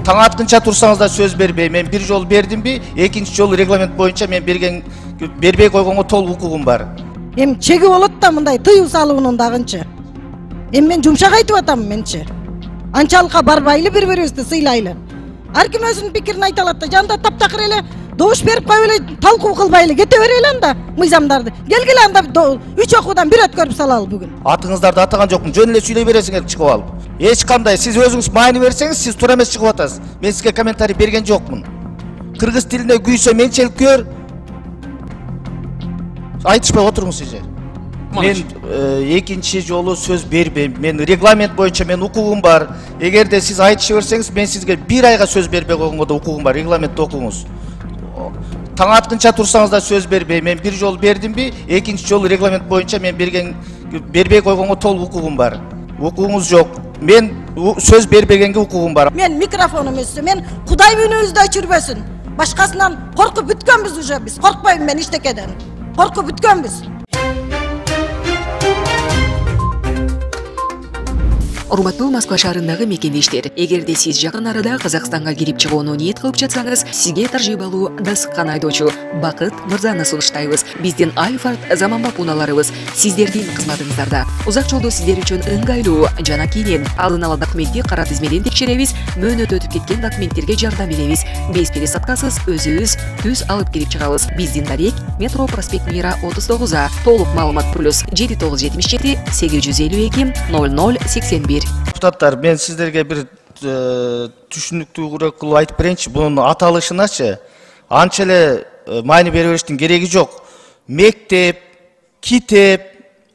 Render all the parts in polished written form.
Таң атканча турсаңыздар сөз бербей. Мен бир жол бердимби, экинчи жолу регламент боюнча мен бербей койгонго толук укугум бар. Эми чеги болот да мындай тыюу салуунун дагынчы. Эми мен жумшак айтып атам менчи. Анчалыкка барбайлы бири-бирибизди сыйлайлы. Ар ким өзүнүн пикирин айта алат да, жанда таптакыр эле добуш берип коюп эле талкуу кылбайлы кете берели анда мыйзамдарды. Келгиле анда 3 окуудан 1 өткөрүп салалы бүгүн. Атыңыздарды атаган жокмун, жөн эле сүйлөй бересиңер чыгып алып. Эч кандай сиз өзүңүз маани берсеңиз, сиз туура эмес чыгып атасыз. Мен сизге комментарий берген жокмун. Кыргыз тилинде күйсө менчеликкөр айтышпай отуруңуз сиз. Мен экинчи жолу сөз бербейм. Мен регламент боюнча мен укугум бар. Эгерде сиз айтыша берсеңиз, мен сизге 1 айга сөз бербей койгонго да укугум бар. Регламентти окуңуз. Таң атканча турсаңыздар сөз бербей. Мен бир жол бердимби, экинчи жолу регламент боюнча мен бербей койгонго толук укугум бар. Укугуңуз жок. Мен сөз бербегенге укугум бар. Мен микрофонум өссө, мен Кудай мүнүбүздү өчүрбөсүн. Башкасынан коркуп бүткөнбүз уже биз. Коркпойм мен иштекеден. Коркуп бүткөнбүз. Урматтуу Москва шаарындагы мекендештер, эгерде сиз жакын арада Казакстанга кирип чыгууну ниет кылып жатсаңыз, сизге таржибалуу дасыккан айдоочу Бакыт Мырзаны сунуштайбыз. Биздин Альфард заманбап унааларыбыз сиздердин кызматыңыздарда. Узак жолдо сиздер үчүн ыңгайлуу жана кийин алдын ала документти кара тизмеден текшеребиз, мөөнөт өтүп кеткен документтерге жардам беребиз. Без пересадкасыз өзүбүз түз алып кирип чыгабыз. Биздин дарек Метро проспект Мира 39А. Толук маалымат плюс 7977 852 0081. Депутаттар, мен сиздерге бир түшүнүктүүрөөк кылып айтып берейинчи. Бунун аталышыначы анча эле маани бере бериштин кереги жок. Мектеп, китеп,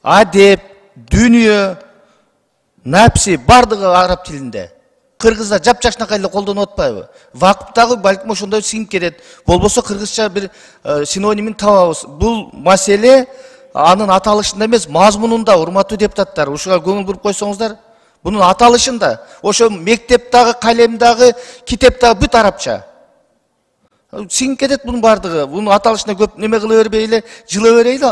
адеп, дүнүйө, напси бардыгы араб тилинде. Кыргызда жапжашнакай эле колдонуп атпайбы? Вакыптагы балким ошондой сиңип кетет. Болбосо кыргызча бир синонимин табабыз. Бул маселе анын аталышында эмес, мазмунунда, урматтуу депутаттар. Ушуга көңүл буруп койсоңуздар. Bunun atalışında, o şu mekteptagi, kalemdagi, kiteptagi büt Arapça. Siңип кетет bunun bardığı. Bunun atalışında köp neme kılı verbeyle, жылы vereyli,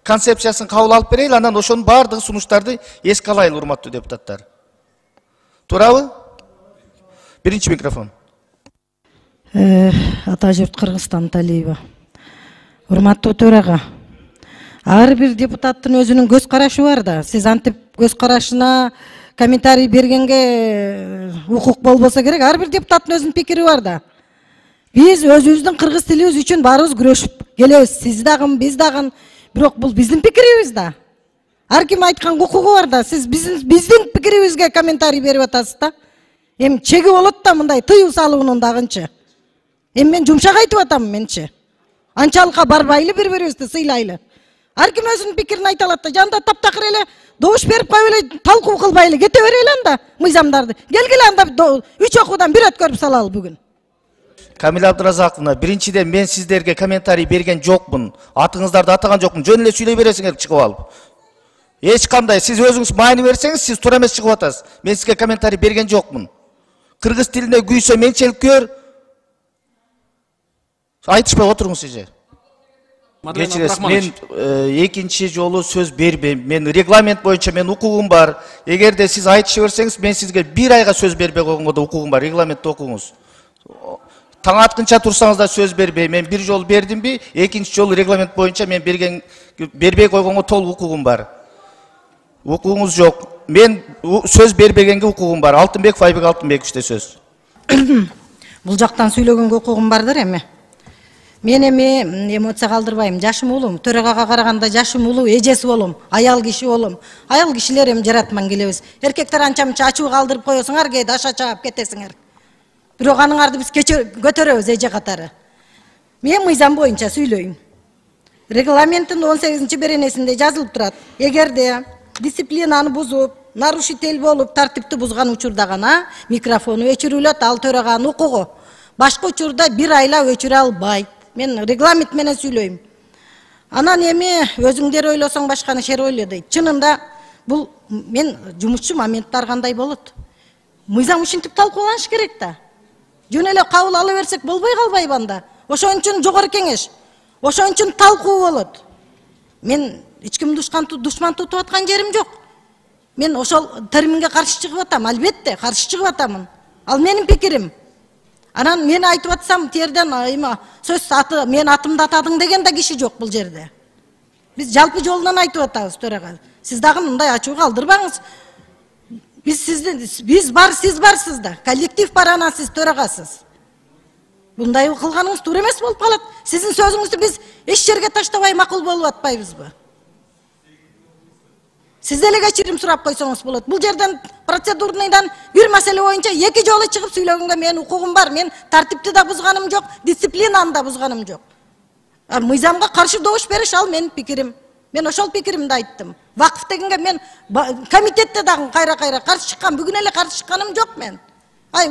konsepsiyaсын kabul alıp vereyli, anan oşonun bardığı sunuştardı eski alaylı urmattуу deputatlar. Turabı? Birinci mikrofon. Атажұрт Кыргызстан Талиева. Урматтуу төраға. Ар бир депутаттын өзүнүн көз карашы бар да. Сиз антип көз карашына комментарий бергенге укук болбосо керек. Ар бир депутаттын өзүнүн пикири бар да. Биз өзүбүздүн кыргыз тилибиз үчүн баарыбыз күрөшүп келебиз. Сиз дагы, биз дагы. Бирок бул биздин пикирибиз да. Ар ким айткан укугу бар да. Сиз биздин пикирибизге комментарий берип атасыз да. Эми чеги болот да мындай тыюу салуунун дагынчы. Эми мен жумшак айтып атам менчи. Анчалыкка барбайлы бири-бирибизди сыйлайлы. Ар ким өзүнүн пикирин айта алат да, жанда таптакыр эле добуш берип коюп эле талкуу кылбайлы кете берели анда мыйзамдарды. Келгиле анда 3 окуудан 1 өткөрүп салалы бүгүн. Камила Абдыразаковна, биринчиден мен сиздерге комментарий берген жокмун. Атыңыздарды атаган жокмун. Жөн эле сүйлөй бересиңер чыгып алып. Эч кандай сиз өзүңүз маани берсеңиз, сиз туура эмес чыгып атасыз. Мен сизге комментарий берген жокмун. Кыргыз тилинде күйсө менчеликкөр айтышпай отуруңуз сиз. Кечиресиз, мен экинчи жолу сөз бербейм. Мен регламент боюнча мен укугум бар. Эгерде сиз айтыша берсеңиз, мен сизге 1 айга сөз бербей койгонго да укугум бар. Регламентти окуңуз. Таң атканча турсаңыздар сөз бербей. Мен бир жол бердимби, экинчи жолу регламент боюнча мен бербей койгонго толук укугум бар. Укугуңуз жок. Мен сөз бербегенге укугум бар. Алтынбеков Айбек Алтынбековичте сөз. Бул жактан сүйлөгөнгө укугум бардыр эми. Мен эми эмоция калтырбайм. Жашым улум, төрөгага караганда жашым улуу, эжеси болом, аял киши болом. Аял кишилер эми жаратман келебиз. Эркектер анча-мынча ачуу калтырып коесуңар, кээде аша чаап кетесиңер. Бирок аныңарды биз көтөрөбүз эже катары. Мен мыйзам боюнча сүйлөйм. Регламенттин 18 беренесинде жазылып турат. Эгерде дисциплинаны бузуп, нарушитель болуп, тартипти бузган учурда гана микрофону өчүрүлөт, ал төраганын укугу. Башка учурда 1 айла өчүрө албайт. Мен регламент менен сүйлөйм. Анан эми өзүңдер ойлосоң башканы шер ойло дейт. Чынында бул мен жумушчу моменттар кандай болот? Мыйзам ушинтип талкууланыш керек да. Жөн эле кабыл ала берсек болбой калбайбы анда? Ошон үчүн жогорку кеңеш. Ошон үчүн талкуу болот. Мен эч ким душман тутуп аткан жерим жок. Мен ошол терминге каршы чыгып атам, албетте каршы чыгып атамын. Ал менин пикирим. Анан мен айтып атсам, терден сөз аты, мен атымды атадың деген да киши жок бул жерде. Биз жалпы жолунан айтып атабыз, төрага. Сиз дагы мындай ачуу калтырбаңыз. Биз бар, сиз барсыз да. Коллектив бар, анан сиз төрагасыз. Мындай кылганыңыз туура эмес болуп калат. Сиздин сөзүңүздү биз эч жерге таштабай макул болуп атпайбызбы? Сиз деле кечирим сурап койсоңуз болот. Бул жерден процедурныйдан бир маселе боюнча 2 жолу чыгып сүйлөгөнгө менин укугум бар. Мен тартипти да бузганым жок, дисциплинаны да бузганым жок. Мыйзамга каршы добуш бериш ал менин пикирим. Мен ошол пикиримди айттым. Вакыф дегенге мен комитетте дагы кайра-кайра каршы чыккан, бүгүн эле каршы чыкканым жок мен.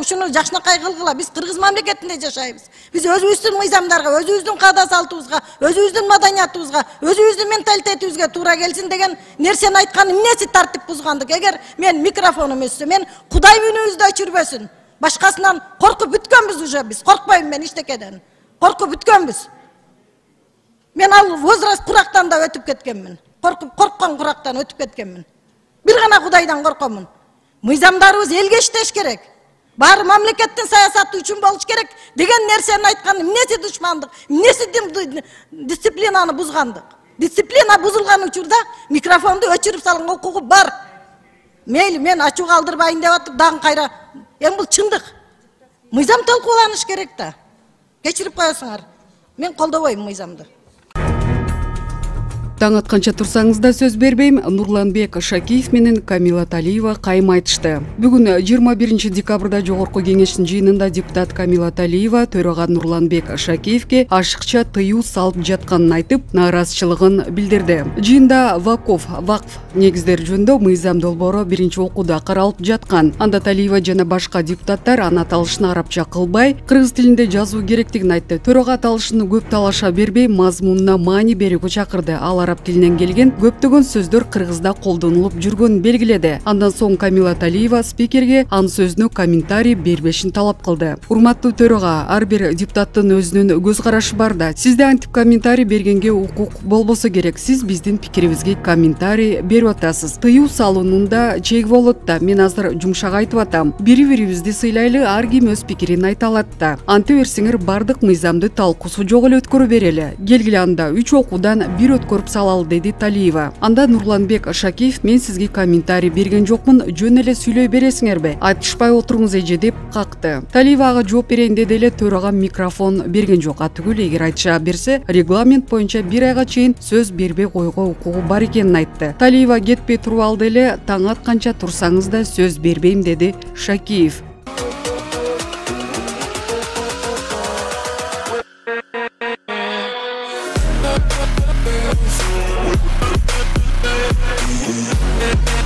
Ушуну жакшынакай кылгыла, биз кыргыз мамлекетинде жашайбыз. Биз өзүбүздүн мыйзамдарга, өзүбүздүн каада салтыбызга, өзүбүздүн маданиятыбызга, өзүбүздүн менталитетибизге туура келсин деген нерсени айткан эмнеси тартип бузгандык? Эгер мен микрофонум өссө, мен Кудай үнүбүздү өчүрбөсүн. Башкасынан коркуп бүткөнбүз уже биз. Коркпойм мен эчтекеден. Коркуп бүткөнбүз. Мен ал возраст курактан да өтүп кеткенмин. Корккон курактан өтүп кеткенмин. Бир гана Кудайдан коркомун. Мыйзамдарыбыз элге иштеш керек. Баары мамлекеттин саясаты үчүн болуш керек деген нерсени айткан эмнеси душмандык, эмнеси дисциплинаны бузгандык. Дисциплина бузулган учурда микрофонду өчүрүп салган укугу бар. Мейли, мен ачуу калтырбайын деп атып, дагы кайра. Эми бул чындык. Мыйзам талкууланыш керек да. Кечирип коесуңар. Мен колдобойм мыйзамды. Таң атканча турсаңыз да сөз бербейм. Нурланбек Шакиев менен Камила Талиева кайым айтышты. Бүгүн 21 декабрда Жогорку кеңештин жыйынында депутат Камила Талиева төрага Нурланбек Шакиевке ашыкча тыюу салып жатканын айтып, нааразычылыгын билдирди. Жыйында вакф негиздер жөнүндө мыйзам долбоору биринчи окууда каралып жаткан. Анда Талиева жана башка депутаттар аны аталышын арабча кылбай, кыргыз тилинде жазуу керектигин айтты. Төрага аталышын көп талаша бербей, мазмунуна маани берүүгө чакырды. Ал араб тилинен келген көптөгөн сөздөр кыргызда колдонулуп жүргөнүн белгиледи. Андан соң Камила Талиева спикерге анын сөзүнө комментарий бербешин талап кылды. Урматтуу төрага, ар бир депутаттын өзүнүн көз карашы бар да. Сизде антип комментарий бергенге укук болбосо керек. Сиз биздин пикирибизге комментарий берип атасыз. Тыюу салуунун да чеги болот да. Мен азыр жумшак айтып атам. Бири-бирибизди сыйлайлы, ар ким өз пикирин айта алат да. Анте берсеңер бардык мыйзамды талкуусу жок эле өткөрүп берели. Келгиле анда 3 окуудан 1 өткөрүп салалы, деди Талиева. Анда Нурланбек Шакиев, мен сизге комментарий берген жокмун, жөн эле сүйлөй бересиңерби? Айтышпай отуруңуз эже деп какты. Талиева ага жооп берейин деди эле, төрага микрофон берген жок. Атүгүл эгер айтыша берсе, регламент боюнча 1 айга чейин сөз бербей койго укугу бар экенин айтты. Талиева кетпей туруп алды эле, таң атканча турсаңыз да сөз бербейм деди Шакиев. We'll be right back.